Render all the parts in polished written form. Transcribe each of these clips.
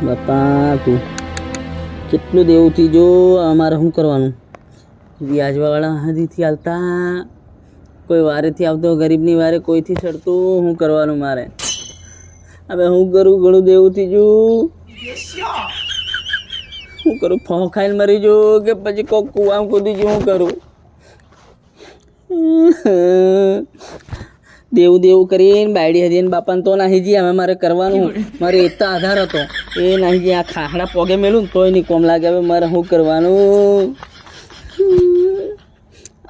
બાપા તું કેટલું દેવુંથી જો અમારે શું કરવાનું? વ્યાજવાળા હદીથી હાલતા, કોઈ વારેથી આવતો ગરીબની વારે કોઈથી ચડતું, શું કરવાનું મારે? હવે હું કરું? ઘણું દેવુંથી જો શું કરું? ફો ખાઈને મરી જો કે પછી કોક કૂવામાં કૂદી જો શું કરું? દેવું દેવું કરીને બાયડી હતી ને બાપાને તો નાહી જઈએ. હવે મારે કરવાનું, મારે એક તો આધાર હતો એ નાહી જઈએ. આ ખાખડા પોગે મેલું ને તોય નહીં કોમ લાગે. હવે મારે શું કરવાનું?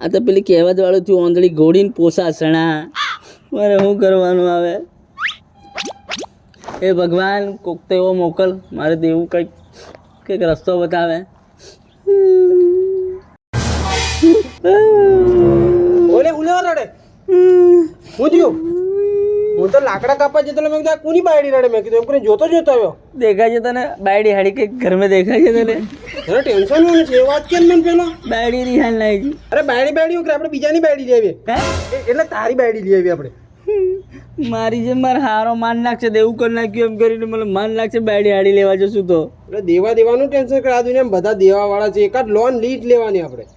આ તો પેલી કહેવત વાળું થયું, ઓંધળી ઘોડીને પોસા સણા. મારે શું કરવાનું? હવે એ ભગવાન કોક તો એવો મોકલ, મારે દેવું કંઈક રસ્તો બતાવે. ઓલે ઉલેવા રડે હું થયું? હું તો લાકડા કાપવા જતો મેં કીધું કોની બાયડી રડે? મેં કીધું એમ કરીને જોતો આવ્યો. દેખાય છે તને બાયડી હાડી કંઈક ઘરમાં દેખાય છે તને? તને ટેન્શન નું છે એ વાત કેમ મને પેલો? બાયડી ની હાલ નાખી. અરે બાયડી કે આપણે બીજાની બાયડી લઈ આવીએ. એટલે તારી બાયડી લઈ આવીએ આપણે. મારી જે મારે હારો માન નાખશે, દેવું કરી નાખ્યું એમ કરીને મને માન નાખશે. બાયડી હાડી લેવા જશું તો એટલે દેવાનું ટેન્શન કરા દઉં ને. એમ બધા દેવા વાળા છે. એકાદ લોન લીટ લેવાની આપણે.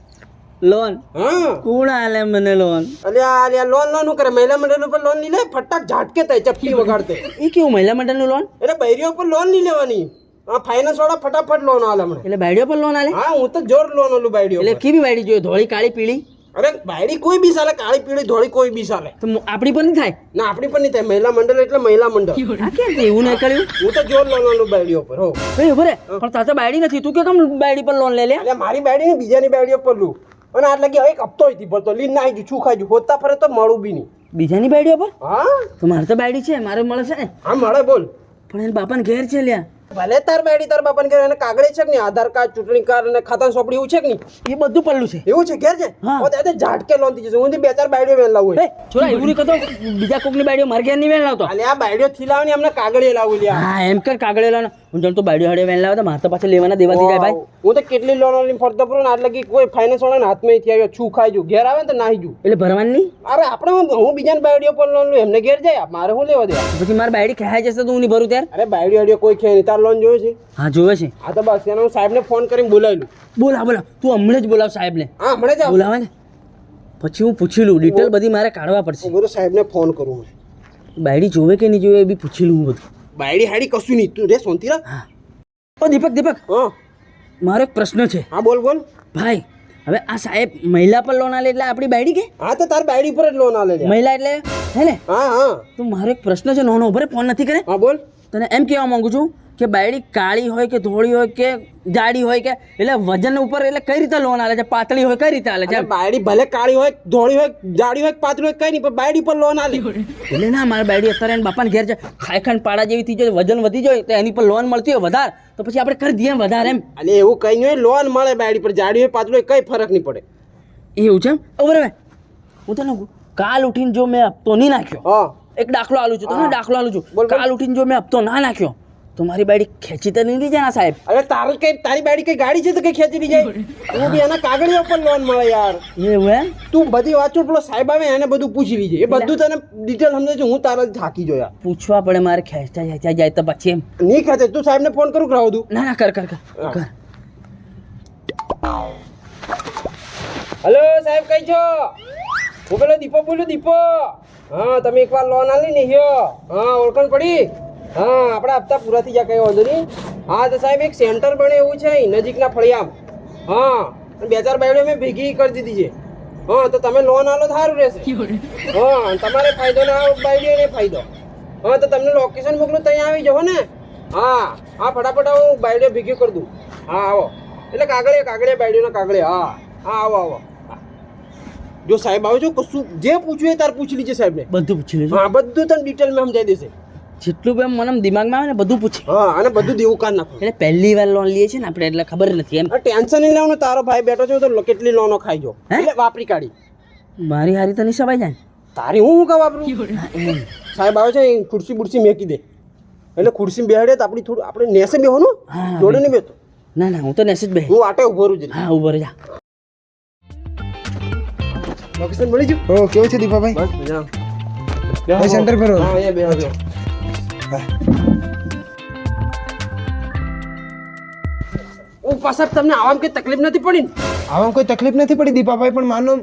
લોન? હા, કોણ આલે મને લોન? અલ્યા લોન કરે. મહિલા મંડળ ઉપર લોન લઈ લે, ફટાક ઝાટકે થાય ચપટી વગાડતે. એ કેવું મહિલા મંડળનું લોન? એટલે બૈરીઓ પર લોન નહીં લેવાની. હા, ફાઇનાન્સ વાળા ફટાફટ લોન આલે હમણાં. એટલે બાયડીઓ પર લોન આલે? હા, હું તો જોર લોન આલું બાયડીઓ. એટલે કેવી બાયડી જોઈએ? ધોળી, કાળી, પીળી? અરે બાયડી કોઈ બી ચાલે, કાળી પીળી ધોળી કોઈ બી ચાલે. તો આપણી પર નહીં થાય? ના, આપણી પર નહીં થાય. મહિલા મંડળ એટલે મહિલા મંડળ. આ કેમ એવું નહીં કર્યું? હું તો જોર લોન આલું બાયડીઓ પર. હો ભાઈ ઉભો રે, પણ તારે તો બાયડી નથી, તું કેમ બાયડી પર લોન લે લે? એટલે મારી બાયડી ને બીજાની બાયડીઓ પર લઉં. અને આટલા કે એક હપ્તો હતી ભરતો લીન ના આવી છું ખાઈ હોતા ફરે તો મળું બી નહીં. બીજાની બાયડીઓ પર? હા, તો મારે તો બાયડી છે, મારે મળે છે ને. હા મળે. બોલ. પણ એને બાપાને ઘેર છે લ્યા. ભલે તાર બાયડી તાર બાપાને ઘેર એને કાગળે છે કે નહીં? આધાર કાર્ડ, ચૂંટણી કાર્ડ અને ખાતા સોંપડી એવું છે કે નહીં? એ બધું પડલું છે. એવું છે ઘેર છે? હા. તો ઝાટકે લોન થઈ જશે. હું બે ચાર બાયડીઓ વેન લાવું. એ છોરા એવું નહીં કરતો, બીજા કોકની બાયડીઓ મારે ઘેર નહીં વેણ લાવતો. અને આ બાયડીઓ થી લાવવાની એમને કાગળે લાવું લ્યા. હા એમ કર, કાગળે લાવ. હું જાણ તો બાયડીઓ હાડે વેણ લાવે તો મારે તો પાછળ લેવાના દેવાથી જાય ભાઈ. હું તો કેટલી લોન લઈને ફરતો પડું ને આટલે કે કોઈ ફાઇનાન્સ વાળા હાથમાં થી આવ્યો છું ખાઈ જુ. ઘેર આવે ને તો નાહી જુ. એટલે ભરવાની નહીં? અરે આપણે હું બીજાની બાયડીઓ પર લોન લઉં, એમને ઘેર જાય. મારે શું લેવા દે? પછી મારી બાયડી ખેંચાઈ જશે તો હું નહીં ભરું ત્યારે? અરે બાયડીઓ કોઈ ખે નહીં. તાર લોન જોયો છે? હા જોવે છે. હા તો બસ એનો હું સાહેબને ફોન કરીને બોલાવી લઉં. બોલા તું હમણાં જ બોલાવ સાહેબને. હા હમણાં જ બોલાવે ને પછી હું પૂછી લઉં. ડિટેલ બધી મારે કાઢવા પડશે. હું સાહેબને ફોન કરું. બાયડી જોવે કે નહીં જોવે એ બી પૂછી લઉં બધું. બાયડી હાડી કશું નહીં. તું રે શાંતિ રાખ. હા. ઓ દીપક હા મારો એક પ્રશ્ન છે. હા બોલ. ભાઈ હવે આ સાહેબ મહિલા પર લોન આલે એટલે આપણી બાયડી કે? હા તો તાર બાયડી પર જ લોન આલે લ્યા. મહિલા એટલે હે ને? હા તો મારો એક પ્રશ્ન છે નાનો. ઉભરે ફોન નથી કરે. હા બોલ. તને એમ કહેવા માંગુ છું કે બાયડી કાળી હોય કે ધોળી હોય કે જાડી હોય કે એટલે વજન ઉપર એટલે કઈ રીતે લોન આલે છે? પાતળી હોય કઈ રીતે આલે છે? બાયડી ભલે કાળી હોય, ધોળી હોય, જાડી હોય, પાતળી હોય, કઈ નહીં, પણ બાયડી પર લોન આલે. એટલે ના મારી બાયડી અત્યારે એના બાપાને ઘેર છે, ખાઈ પાડા જેવી થઈ જાય, વજન વધી જાય તો એની પર લોન મળતી હોય વધારે તો પછી આપણે કરી દઈએ વધારે એમ. એટલે એવું કઈ નહીં હોય. લોન મળે બાયડી પર. જાડી હોય, પાતળી હોય, કઈ ફરક નહીં પડે. એવું છે એમ? બરાબર. હું તને કાલ ઉઠીને જો મેં હપ્તો નહીં નાખ્યો, હા એક દાખલો આલું છું તમને, દાખલો આલું છું. કાલ ઉઠીને જો મેં હપ્તો ના નાખ્યો તો મારી બાયડી ખેંચી તો નહીં લઈ જાય સાહેબ? અરે તારી બાયડી કઈ ગાડી છે તો કઈ ખેંચી લઈ જાય? તું બી એના કાગળિયા પર લોન મળે યાર. એવું એમ? તું બધી વાંચો, પેલો સાહેબ આવે એને બધું પૂછી લીજે. એ બધું તને ડિટેલ સમજે છે. હું તારા થાકી જોયા. પૂછવા પડે મારે. ખેંચતા જાય તો પછી એમ નહીં ખેંચે. તું સાહેબને ફોન કરું કરાવું દઉં? ના કર. હલો સાહેબ, કઈ છો? હું પેલો દીપો બોલું. દીપો, હા તમે એકવાર લોન આલી ને હિયો. હા ઓળખાણ પડી? હા આપણા હપ્તા પૂરા થઈ જાય, કઈ વાંધો નહીં. હા તો સાહેબ એક સેન્ટર બને એવું છે નજીકના ફળિયામ. હા બે ચાર બાયડીઓ મેં ભેગી કરી દીધી છે. હા તો તમે લોન આલો સારું રહેશે. હા તમારે ફાયદો ના બાયડીઓને ફાયદો. હા તો તમને લોકેશન મોકલું, ત્યાં આવી જાઓ ને. હા ફટાફટ હું બાયડીઓ ભેગી કરી દઉં. હા આવો. એટલે કાગળિયા બાયડીઓના કાગળિયા. હા આવો. જો સાહેબ આવે છો કશું જે પૂછ્યું એ તાર પૂછી લીજે સાહેબને. બધું પૂછી લેજો. હા બધું તને ડિટેલમાં સમજાઈ દેશે. જેટલું બી મને દિમાગમાં આવે ને બધું પૂછે. હા અને બધું દેવું કાઢ નાખો. એટલે પહેલી વાર લોન લઈએ છીએ ને આપણે, એટલે ખબર નથી એમ. ટેન્શન નહીં લેવાનું. તારો ભાઈ બેઠો છે તો કેટલી લોનો ખાઈ જો. એટલે વાપરી કાઢી. મારી હારી તો નહીં સવાઈ જાય. તારી હું કા વાપરું? સાહેબ આવે છે ખુરશી બુરશી મેકી દે. એટલે ખુરશી બેહાડે તો આપણી થોડું આપણે નેસે બેહવાનું. જોડે નહીં બેતો. ના હું તો નેસે જ બે. હું આટે ઉભો રહું. હા ઉભો રહી જા. લોકેશન મળી ગયું? ઓ કેવું છે દીપાભાઈ? બસ મજા. સેન્ટર પર હા અહીંયા બેહો. ઉપા સાહેબ તમને આવામાં કઈ તકલીફ નથી પડી ને? આમાં કોઈ તકલીફ નથી પડી દીપાભાઈ, પણ મારું નામ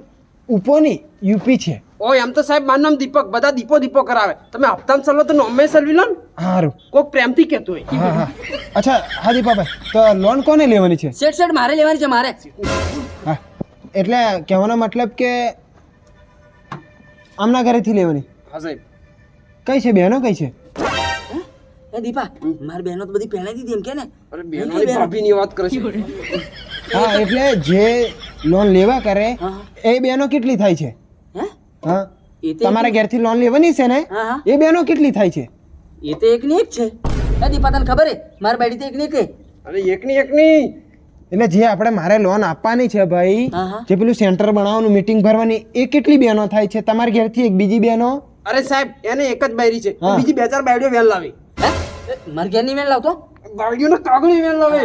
ઉપો નહીં યુપી છે. ઓય એમ તો સાહેબ મારું નામ દીપક, બધા દીપો દીપો કરાવે. તમે હપ્તામાં સલવો તો નોમે સલવી લો ને. સારું. કોક પ્રેમથી કહેતું હોય. હા હા. અચ્છા હા દીપાભાઈ, તો લોન કોને લેવાની છે? શેઠ મારે લેવાની છે મારે. હા એટલે કહેવાનો મતલબ કે આમના ઘરેથી લેવાની. હા સાહેબ. કઈ છે બહેનો કઈ છે? એ દીપા મારી બહેનો તો બધી પહેલાઈ દીધી એમ કે ને. અરે બેનોની ભાભીની વાત કરે છે. હા એટલે જે લોન લેવા કરે એ બહેનો કેટલી થાય છે? હે હા એ તો તમારા ઘેરથી લોન લેવાની છે ને, હા હા એ બહેનો કેટલી થાય છે? એ તો એક ની એક છે. એ દીપા તને ખબર હે મારી બાડી તો એક ની એક હે. અરે એકની એટલે જે આપણે મારે લોન આપવાની છે ભાઈ, હા હા જે પેલું સેન્ટર બનાવવાનું મીટિંગ ભરવાની, એ કેટલી બહેનો થાય છે તમારા ઘેરથી? એક બીજી બહેનો? અરે સાહેબ એને એક જ બાયરી છે, હા. બીજી 2-4 બાયડીઓ વેલ લાવી. મારી ઘેરની મેં લાવતો. બાયડીઓને કાગળી વેલ લાવે.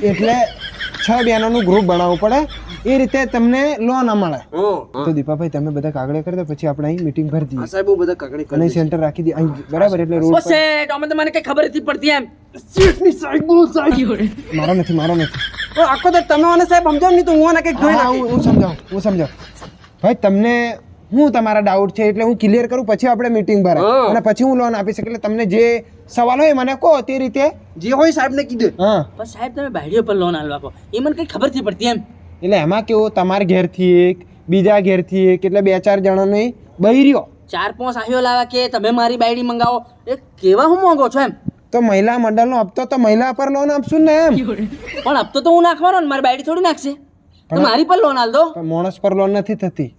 એટલે 6 બહેનોનું ગ્રુપ બનાવવું પડે, એ રીતે તમને લોન મળે. હા તો દીપાભાઈ તમે બધા કાગળે કરી દો, પછી આપણે અહીં મીટિંગ ભરી દઈએ સાહેબ હું બધા કાગળી અને કરી સેન્ટર રાખી દઈએ અહીં, બરાબર? એટલે ઓ રોડ પર શેઠ અમે તો મને કઈ ખબર નથી પડતી એમ. શેઠની સાહેબ બોલો સાહેબ. મારો નથી. ઓ આખો તો તમે મને સાહેબ સમજાવો નહીં તો હું આને કંઈક જોઈ હા, નાખીશ. હું સમજાવું ભાઈ તમને. હું તમારા ડાઉટ છે એટલે હું ક્લિયર કરું, પછી આપણે મીટિંગ ભરાય હા. અને પછી હું લોન આપી શકું. એટલે તમને જે સવાલ હોય મને કહો, તે રીતે. જે હોય સાહેબને કીધું. હા પણ સાહેબ તમે બાડીઓ પર લોન આલવા આપો એ મને કઈ ખબર નથી પડતી એમ. એટલે એમાં કેવું, તમારા ઘેરથી એક, બીજા ઘેરથી એક, એટલે 2-4 જણાની બૈરીઓ. 4-5 આહીઓ લાવા કે તમે મારી બાયડી મંગાવો એ કેવા હું માંગો છો એમ. તો મહિલા મંડળનો હપ્તો તો મહિલા પર લોન આપશું ને એમ. પણ હપ્તો તો હું નાખવાનો ને મારી બાયડી થોડી નાખશે. તો મારી પર લોન આલ દો. પણ માણસ પર લોન નથી થતી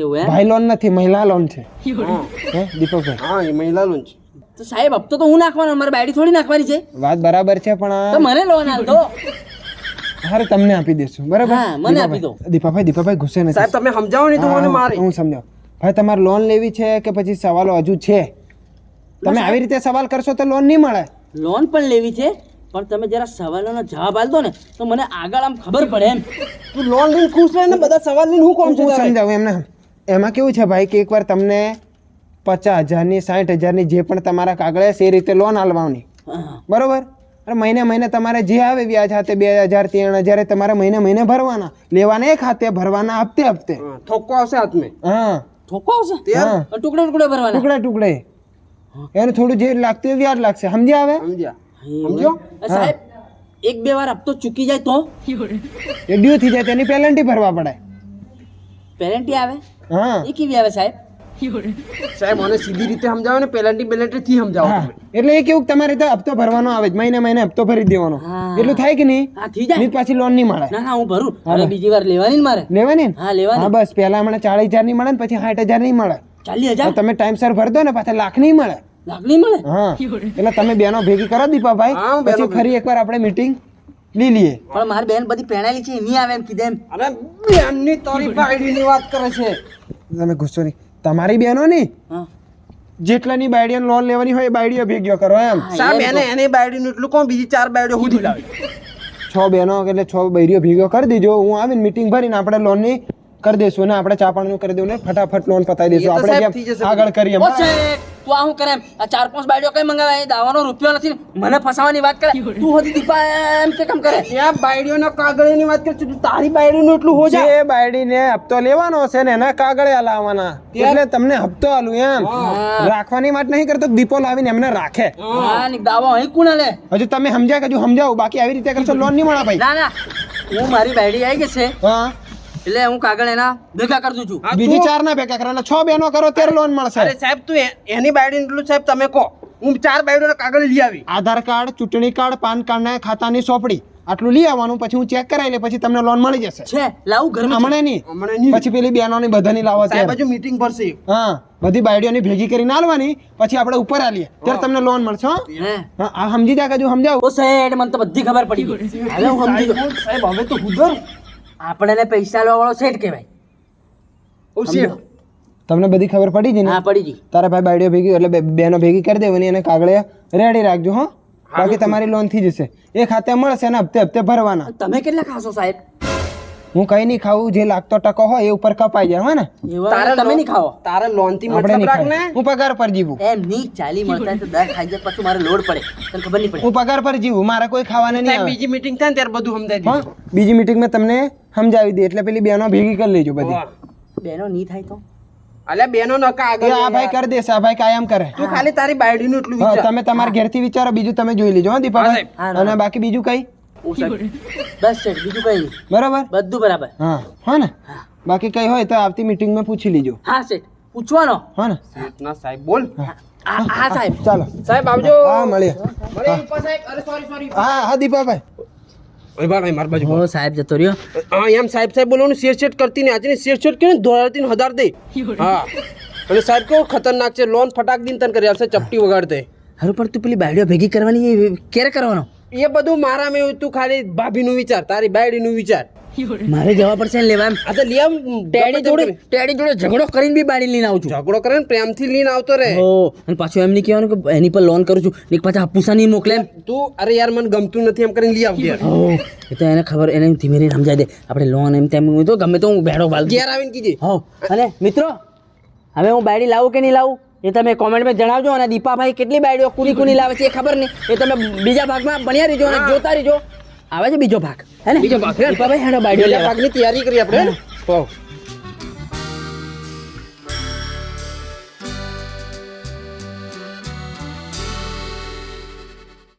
એવું એમ. ભાઈ, લોન નથી, મહિલા લોન છે. હા. હે દીપકભાઈ? હા એ મહિલા લોન છે. તો સાહેબ હપ્તો તો હું નાખવાનો મારી બાયડી થોડી નાખવાની છે. વાત બરાબર છે, પણ તો મને લોન આલ દો. હારે તમને આપી દેશું, બરાબર? હા, મને આપી દો. દીપાભાઈ ગુસ્સે નથી. સાહેબ તમે સમજાવો નહીં તો મને હા, મારે. હું સમજાવું. ભાઈ તમારે લોન લેવી છે કે પછી સવાલો હજુ છે? તમે આવી રીતે સવાલ કરશો તો લોન નહીં મળે. લોન પણ લેવી છે પણ તમે જરા સવાલોનો જવાબ આલ દો ને તો મને આગળ આમ ખબર પડે એમ. તું લોન લઈને ખુશ રહે ને બધા સવાલ લઈને હું કોમ છે હું તારે? સમજાવું એમને. એમાં કેવું છે ભાઈ કે એકવાર તમને 50,000ની 60,000ની જે પણ તમારા કાગળે છે એ રીતે લોન આલવાની, હા. બરોબર? અને મહિને તમારે જે આવે વ્યાજ હાથે 2,000 3,000 તમારે મહિને ભરવાના, લેવાના એક હાથે, ભરવાના હપ્તે. હા, ઠોકો આવશે હાથમાં. હા ઠોકો આવશે ત્યાં હા. ટુકડે ટુકડે ભરવાના. ટુકડે એને થોડું જે લાગતું હોય વ્યાજ લાગશે, સમજ્યા? આવે સમજ્યા સમજો. સાહેબ 1-2 વાર હપ્તો ચૂકી જાય તો એ ડ્યુ થઈ જાય તેની પેનલ્ટી ભરવા પડે. પેરેન્ટી આવે હા એ કેવી આવે સાહેબ? સાહેબ મને સીધી રીતે સમજાવો ને પેલેન્ટી થી સમજાવો હા તમે. એટલે એ કેવું તમારે તો હપ્તો ભરવાનો આવે જ, મહિને હપ્તો ભરી જ દેવાનો. હા. એટલું થાય કે નહીં? હા થઈ જાય. નહીં પાછી લોન નહીં મળે. ના હું ભરું. અરે બીજી વાર લેવાની ને મારે. લેવાની ને? હા લેવાની. હા બસ પહેલા હમણાં 40,000 ની મળે ને પછી 60,000 નહીં મળે. 40,000 તમે ટાઈમસર ભર દો ને પાછા લાખ નહીં મળે. લાખ નહીં મળે. હા એટલે તમે બેનો ભેગી કરો દીપાભાઈ, હા, હું બહેનો પછી ફરી એકવાર આપણે મીટિંગ લઈ લઈએ. પણ મારી બેન બધી પહેણાયેલી છે નહીં આવે એમ કીધે એમ. અરે બેનની તારી બાયડીની વાત કરે છે. તમે ગુસ્સો નહીં. તમારી બેનો નહીં, હા જેટલાની બાયડીઓ લોન લેવાની હોય એ બાયડીઓ ભેગીઓ કરો એમ. હા, સાહેબ એમ એને એની બાયડીનું એટલું કોણ બીજી 4 બાયડીઓ સુધી લાવે. 6 બહેનો એટલે 6 બાયડીઓ ભેગો કરી દેજો. હું આવીને મીટિંગ ભરીને આપણે લોનની કરી દઈશું ને આપણે ચા પાણીનું કરી દેવું ને ફટાફટ લોન પતાવી દઈશું. એ તો આપણે સાહેબ જેમ થઈ જશે આગળ કરીએ. ઓ શેઠ, તું આ શું કરે એમ? આ 4-5 બાયડીઓ કઈ મંગાવે એ દાવાનો રૂપિયો નથી ને મને ફસાવાની વાત કરે. તું હોતી દીપા એમ કે કેમ કરે? ત્યાં બાયડીઓના કાગળની વાત કરે છે તું તારી બાયડીનું એટલું હો જા. જે બાયડીને હપ્તો લેવાનો હશે ને એના કાગળે લાવવાના, એટલે તમને હપ્તો આલું એમ. રાખવાની વાત નહીં કરતો, દીપો લાવીને એમને રાખે. હા ને દાવો અહીં કોણ લે? હજુ તમે સમજ્યા કે હજુ સમજાવું, બાકી આવી રીતે કરશો લોન નહીં મળે ભાઈ. ના ના હું મારી બાયડી આવી ગઈ છે હા એટલે હું કાગળ એના ભેગા કરી દઉં છું. હા, બીજી તું- 4 ના ભેગા કરવાના, 6 બહેનો કરો ત્યારે લોન મળશે. અરે સાહેબ તું એની બાયડીનું એટલું સાહેબ તમે કહો. હું 4 બાયડીઓના કાગળ લઈ આવી. આધાર કાર્ડ, ચૂંટણી કાર્ડ, પાન કાર્ડ ને ખાતાની સોપડી આટલું લઈ આવવાનું, પછી હું ચેક કરાવી લે, પછી તમને લોન મળી જશે. છે લાવું ઘરમાં હમણાં નહીં, હમણાં નહીં. પછી પેલી બહેનોની બધાની લાવો સાહેબ ત્યારે. હજુ મીટિંગ ભરશે. હા બધી બાયડીઓની ભેગી કરીને આલવાની, પછી આપણે ઉપર આલીએ ત્યારે તમને લોન મળશે. હો? હે હા આ સમજી જા કે હજુ સમજાવું. ઓ શેઠ મને તો બધી ખબર પડી ગઈ. હવે હું સમજી ગયો. સાહેબ હવે તો હુધર. આપણને પૈસા લેવા વાળો શેઠ કહેવાય. ઓ શેઠ. તમને બધી ખબર પડી ગઈ ને? હા પડી ગઈ. તારા ભાઈ બાયડીઓ ભેગી એટલે બહેનો ભેગી કરી દેવાની અને કાગળે રેડી રાખજો. હો બાકી તમારી લોન થઈ જશે. એ ખાતે મળશે ને હપ્તે હપ્તે ભરવાના. તમે કેટલા ખાશો સાહેબ? હું કઈ નહીં ખાવું, જે લાગતો ટકો હોય એ ઉપર કપાઈ જાય, હો ને? એવા તમે નહીં ખાઓ તારે લોન થી આપણે મતલબ નહીં રાખ ને ખાવું. હું પગાર પર જીવું, એમ નહીં ચાલી મળતા હોય તો દર ખાઈ જાય પછી મારે લોડ પડે તને ખબર નહીં પડે હું પગાર પર જીવું, મારે કોઈ ખાવાને નહીં સાહેબ આવે. બીજી મીટિંગ થાય ને ત્યારે બધું સમજાય હા, બીજી મીટિંગમાં તમને સમજાવી દે એટલે પેલી બહેનો ભેગી કરી લેજો બધી. બેનો નહીં થાય તો અલ્યા બેનો નકા એ આગળ આ ભાઈ કરી દેશે, આ ભાઈ કાયમ કરે. તું ખાલી તારી બાયડી નું એટલું હા, વિચાર તમે તમારા ઘેરથી વિચારો, બીજું તમે જોઈ લેજો, હા દીપાભાઈ? હા, અને બાકી બીજું કઈ બસ સેટ બીજું કઈ નહીં બરાબર? બધું બરાબર હા, હો ને? બાકી કઈ હોય તો આવતી મીટિંગમાં પૂછી લેજો, હા સેટ પૂછવાનો હો ને? ના સાહેબ બોલ હા સાહેબ ચાલો, સાહેબ આવજો હા, મળીએ. મળીએ ઉપર સાહેબ અરે સોરી હા હા દીપાભાઈ, ઓય ભાઈ માર બાજુ હો સાહેબ જતો રહ્યો હા એમ સાહેબ સાહેબ બોલવાનું શેરશેટ કરતી ને આજે શેરશેટ કે દોડાતી ને હજાર દે હા અને સાહેબ કેવો ખતરનાક છે લોન ફટાક દીન તન કરી આવશે ચપટી વગાડ દે હારું પણ તું પેલી બાયડીઓ ભેગી કરવાની એ ક્યારે કરવાનો એ બધું મારામાં એવું તું ખાલી ભાભીનું વિચાર તારી બાયડીનું વિચાર મારે જવા પડશે ને લેવા એમ આ તો લિયમ ટેડી જોડે ઝઘડો કરીને બી બાળી લઈને આવું છું ઝઘડો કરે ને પ્રેમથી લઈને આવતો રે ઓ અને પાછું એમ નહીં કહેવાનું કે એની પર લોન કરું છું ને પાછા હાપુસા નહીં મોકલે એમ તું અરે યાર મને ગમતું નથી એમ કરીને લઈ આવ ઘેર ઓ એ તો એને ખબર એને ધીમે ધીમે સમજાય દે આપણે લોન એમ તેમ તો ગમે તો હું ભેડો વાલ ઘેર આવીને કીજે હો અને મિત્રો હવે હું બાયડી લાવું કે નહીં લાવું એ તમે કોમેન્ટમાં જણાવજો અને દીપાભાઈ કેટલી બાયડીઓ કુની લાવે છે એ ખબર નહીં એ તમે બીજા ભાગમાં બન્યા રહીજો અને જોતા રહીજો આવે છે બીજો ભાગ હે ને બીજો ભાગ, હે ને? દીપાભાઈ હેડો બાયડીઓ બીજા લેવા ભાગની તૈયારી કરી આપણે હો